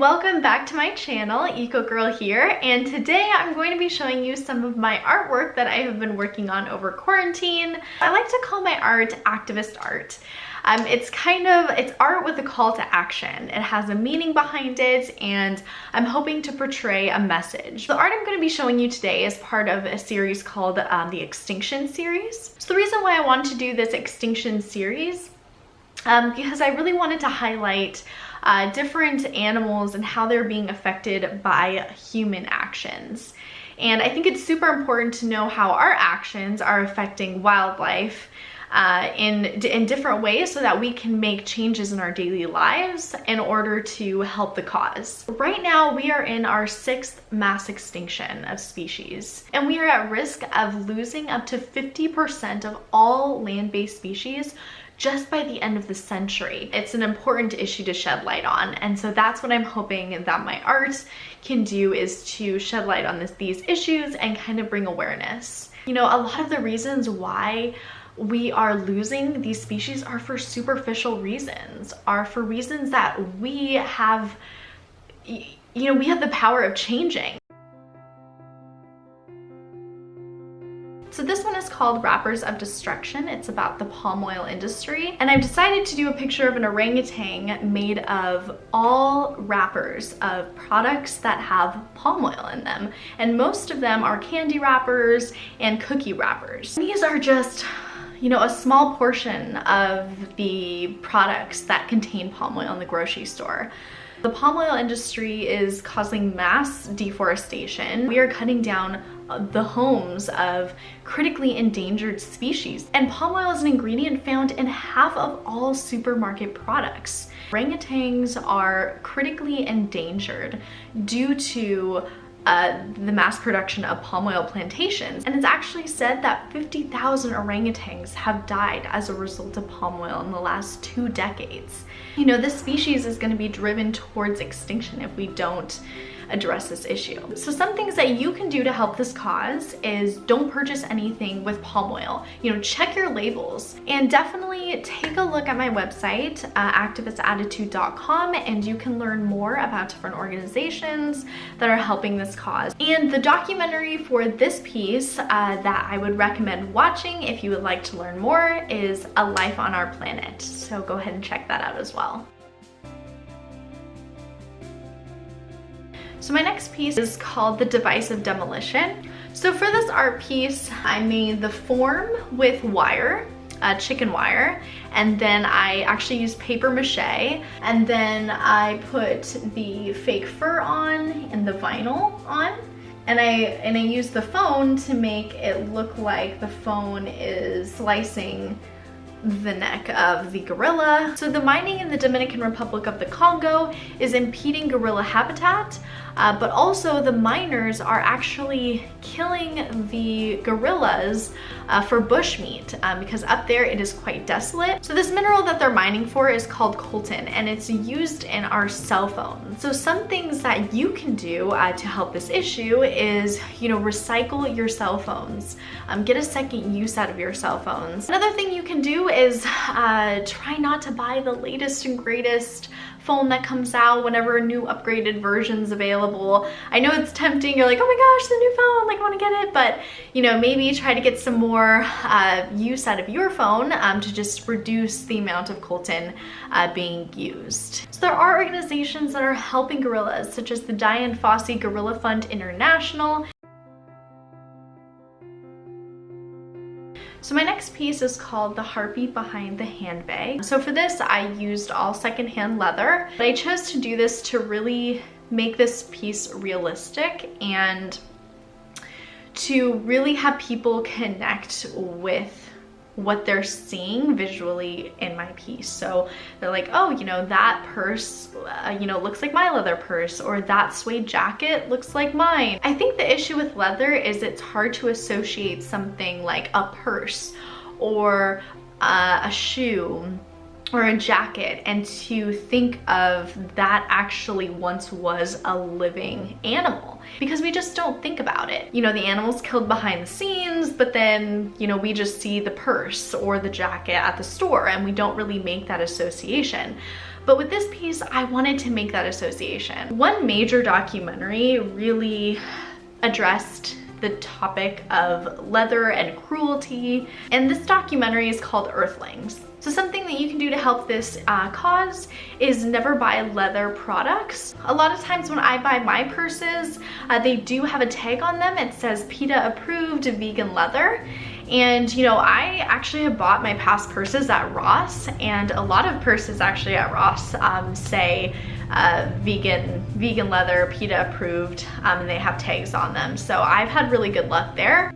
welcome back to my channel. EcoGirl here, and today I'm going to be showing you some of my artwork that I have been working on over quarantine. I like to call my art activist art. It's art with a call to action. It has a meaning behind it, and I'm hoping to portray a message. The art I'm going to be showing you today is part of a series called the Extinction Series. So the reason why I wanted to do this Extinction Series because I really wanted to highlight different animals and how they're being affected by human actions. And I think it's super important to know how our actions are affecting wildlife in different ways so that we can make changes in our daily lives in order to help the cause. Right now, we are in our 6th mass extinction of species, and we are at risk of losing up to 50% of all land-based species just by the end of the century. It's an important issue to shed light on, and so that's what I'm hoping that my art can do, is to shed light on these issues and kind of bring awareness. You know, a lot of the reasons why we are losing these species are for superficial reasons, are for reasons that we have, we have the power of changing. So this one is called Wrappers of Destruction. It's about the palm oil industry. And I've decided to do a picture of an orangutan made of all wrappers of products that have palm oil in them. And most of them are candy wrappers and cookie wrappers. These are just, a small portion of the products that contain palm oil in the grocery store. The palm oil industry is causing mass deforestation. We are cutting down the homes of critically endangered species. And palm oil is an ingredient found in half of all supermarket products. Orangutans are critically endangered due to the mass production of palm oil plantations. And it's actually said that 50,000 orangutans have died as a result of palm oil in the last 2 decades. This species is going to be driven towards extinction if we don't address this issue. So some things that you can do to help this cause is don't purchase anything with palm oil. Check your labels, and definitely take a look at my website, activistattitude.com, and you can learn more about different organizations that are helping this cause. And the documentary for this piece that I would recommend watching if you would like to learn more is A Life on Our Planet. So go ahead and check that out as well. So my next piece is called The Device of Demolition. So for this art piece, I made the form with wire, chicken wire, and then I actually used paper mache, and then I put the fake fur on and the vinyl on, and I used the phone to make it look like the phone is slicing the neck of the gorilla. So the mining in the Dominican Republic of the Congo is impeding gorilla habitat, but also the miners are actually killing the gorillas for bushmeat because up there it is quite desolate. So this mineral that they're mining for is called coltan, and it's used in our cell phones. So some things that you can do to help this issue is, recycle your cell phones. Get a second use out of your cell phones. Another thing you can do is try not to buy the latest and greatest phone that comes out whenever a new upgraded version's available. I know it's tempting, you're like, oh my gosh, the new phone, like I want to get it, but maybe try to get some more use out of your phone to just reduce the amount of coltan being used. So there are organizations that are helping gorillas, such as the Dian Fossey Gorilla Fund International. So my next piece is called The Harpy Behind the Handbag. So for this, I used all secondhand leather, but I chose to do this to really make this piece realistic and to really have people connect with what they're seeing visually in my piece. So they're like, oh, that purse, looks like my leather purse, or that suede jacket looks like mine. I think the issue with leather is it's hard to associate something like a purse or a shoe or a jacket and to think of that actually once was a living animal, because we just don't think about it. You know, the animal's killed behind the scenes, but then, you know, we just see the purse or the jacket at the store and we don't really make that association. But with this piece, I wanted to make that association. One major documentary really addressed the topic of leather and cruelty, and this documentary is called Earthlings. So something that you can do to help this cause is never buy leather products. A lot of times when I buy my purses, they do have a tag on them. It says PETA approved vegan leather. And you know, I actually have bought my past purses at Ross, and a lot of purses actually at Ross say vegan leather, PETA approved, and they have tags on them. So I've had really good luck there.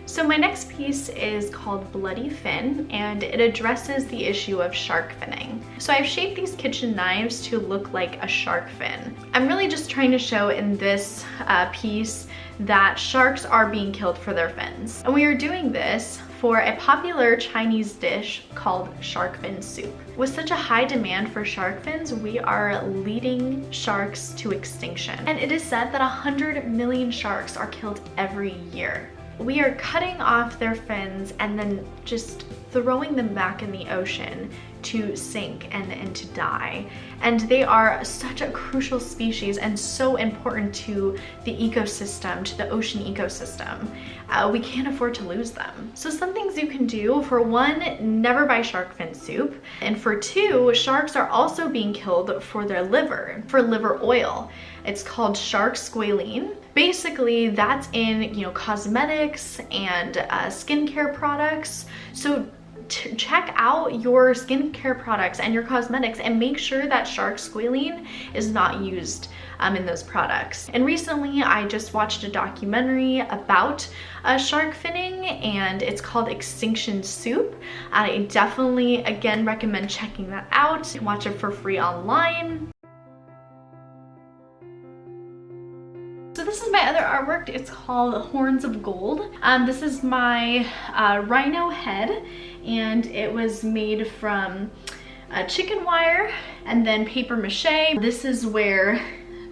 So my next piece is called Bloody Fin, and it addresses the issue of shark finning. So I've shaped these kitchen knives to look like a shark fin. I'm really just trying to show in this piece that sharks are being killed for their fins. And we are doing this for a popular Chinese dish called shark fin soup. With such a high demand for shark fins, we are leading sharks to extinction. And it is said that 100 million sharks are killed every year. We are cutting off their fins and then just throwing them back in the ocean to sink and to die. And they are such a crucial species and so important to the ecosystem, to the ocean ecosystem. We can't afford to lose them. So some things you can do: for one, never buy shark fin soup. And for two, sharks are also being killed for their liver, for liver oil. It's called shark squalene. Basically, that's in, you know, cosmetics and skincare products. So check out your skincare products and your cosmetics and make sure that shark squalene is not used in those products. And recently I just watched a documentary about shark finning, and it's called Extinction Soup. I definitely, again, recommend checking that out. Watch it for free online. So this is my other artwork. It's called Horns of Gold. This is my rhino head, and it was made from chicken wire and then paper mache. This is where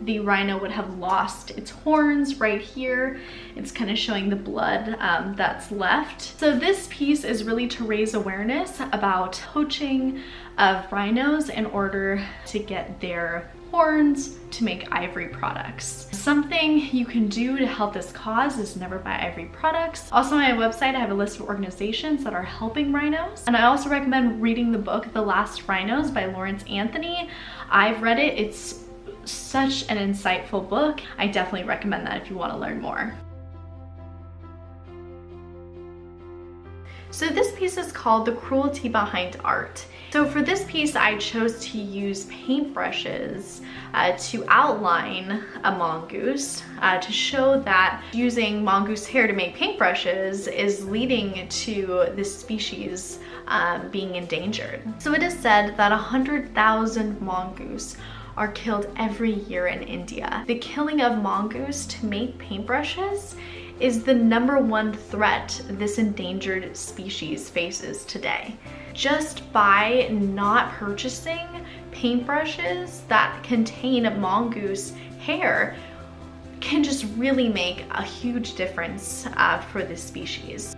the rhino would have lost its horns, right here. It's kind of showing the blood that's left. So this piece is really to raise awareness about poaching of rhinos in order to get their horns to make ivory products. Something you can do to help this cause is never buy ivory products. Also on my website, I have a list of organizations that are helping rhinos. And I also recommend reading the book, The Last Rhinos by Lawrence Anthony. I've read it. It's such an insightful book. I definitely recommend that if you want to learn more. So this piece is called The Cruelty Behind Art. So for this piece, I chose to use paintbrushes to outline a mongoose to show that using mongoose hair to make paintbrushes is leading to this species being endangered. So it is said that 100,000 mongoose are killed every year in India. The killing of mongoose to make paintbrushes is the #1 threat this endangered species faces today. Just by not purchasing paintbrushes that contain mongoose hair can just really make a huge difference for this species.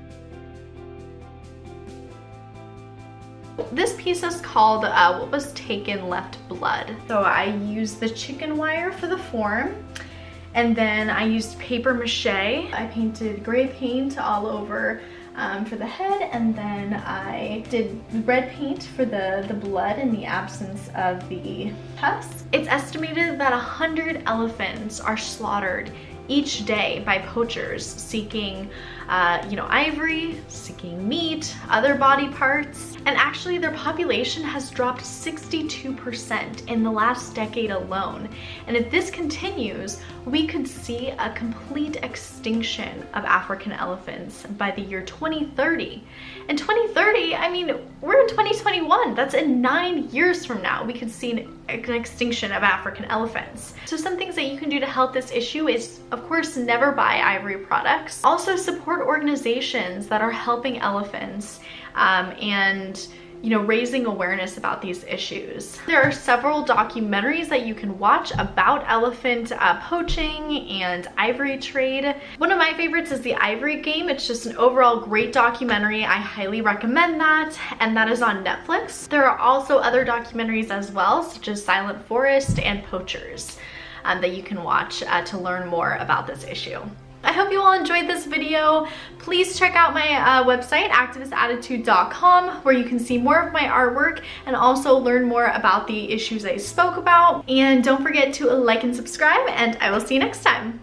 This piece is called What Was Taken Left Blood. So I used the chicken wire for the form, and then I used paper mache. I painted gray paint all over for the head, and then I did red paint for the blood in the absence of the tusk. It's estimated that 100 elephants are slaughtered each day by poachers seeking ivory, seeking meat, other body parts. And actually their population has dropped 62% in the last decade alone. And if this continues, we could see a complete extinction of African elephants by the year 2030. In 2030, I mean, we're in 2021. That's in 9 years from now. We could see an extinction of African elephants. So some things that you can do to help this issue is, of Of course, never buy ivory products. Also support organizations that are helping elephants and raising awareness about these issues. There are several documentaries that you can watch about elephant poaching and ivory trade. One of my favorites is The Ivory Game. It's just an overall great documentary. I highly recommend that, and that is on Netflix. There are also other documentaries as well, such as Silent Forest and Poachers, that you can watch to learn more about this issue. I hope you all enjoyed this video. Please check out my website, activistattitude.com, where you can see more of my artwork and also learn more about the issues I spoke about. And don't forget to like and subscribe, and I will see you next time.